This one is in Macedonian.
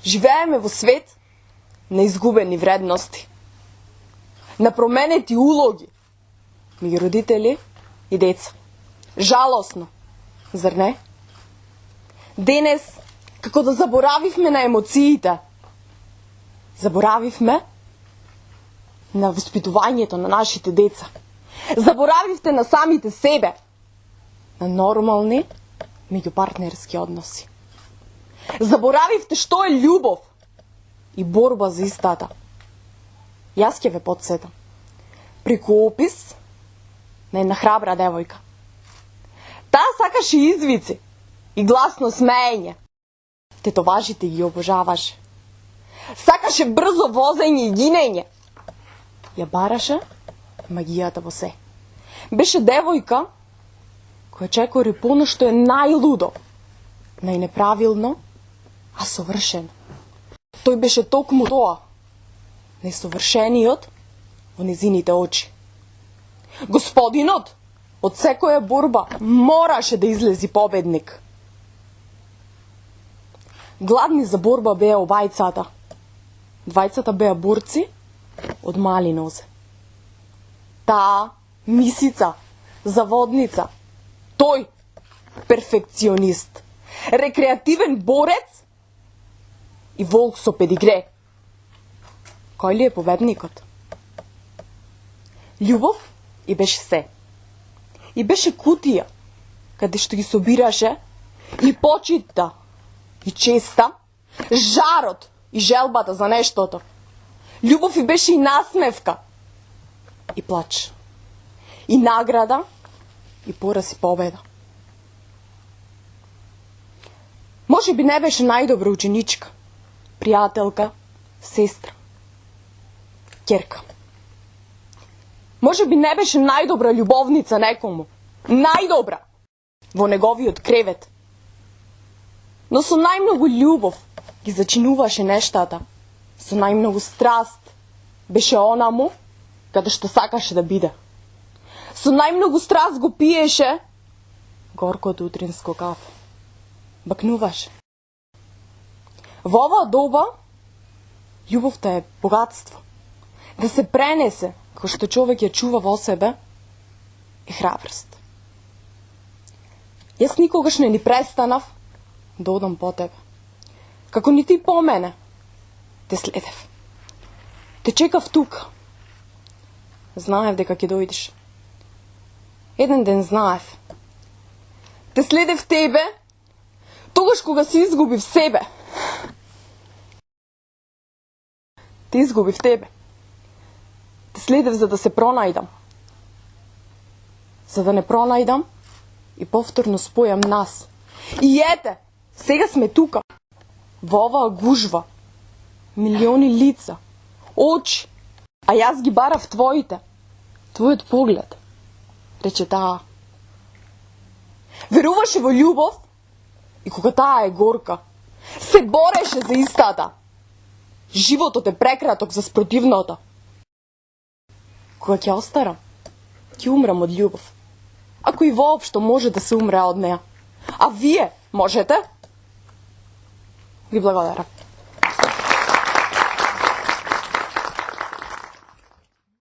Живееме во свет на изгубени вредности, на променети улоги меѓу родители и деца. Жалосно, зар не? Денес, како да заборавивме на емоциите, заборавивме на воспитувањето на нашите деца. Заборавивте на самите себе, на нормални меѓупартнерски односи. Заборавивте што е љубов и борба за истата. Јас ќе ве потсетам. Преку опис на една храбра девојка. Таа сакаше извици и гласно смеење. Тетоважите ги обожаваше. Сакаше брзо возење и гинење. Ја бараше магијата во се. Беше девојка која чекори поно што е најлудо, најнеправилно, а совршено. Тој беше токму тоа, најсовршениот во незините очи. Господинот од секоја борба мораше да излези победник. Гладни за борба беа обајцата. Двајцата беа борци од мали нозе. Таа мисица, заводница, тој перфекционист, рекреативен борец и волк со педигре. Кој ли е победникот? Љубов и беше се. И беше кутија, каде што ги собираше и почита, и честа, жарот и желбата за нештото. Љубов и беше и насмевка, и плач, и награда, и пораз и победа. Може би не беше најдобра ученичка, пријателка, сестра, ќерка. Може би не беше најдобра љубовница некому, најдобра во неговиот кревет. Но со најмногу љубов ги зачинуваше нештата, со најмногу страст беше онаму каде што сакаше да биде. Со најмногу страст го пиеше горкото утринско кафе. Бакнуваше. Во оваа доба љубовта е богатство. Да се пренесе, кој што човек ја чува во себе, е храброст. Јас никогаш не ни престанав да одам по тебе. Како ни ти по мене, те следев. Те чекав тука. Знаев дека ќе дојдеш. Еден ден знаев. Те следев тебе, тогаш кога си изгубив себе. Те изгубив тебе. Те следев за да се пронајдам. За да не пронајдам и повторно спојам нас. И ете, сега сме тука, во оваа гужва, милиони лица, очи, а јас ги барав твоите, твојот поглед, рече таа. Веруваше во љубов и кога таа е горка, се бореше за истата. Животот е прекраток за спротивното. Кога ќе остарам, ќе умрам од љубов. Ако и воопшто може да се умре од неа. А вие можете? Ви благодарам.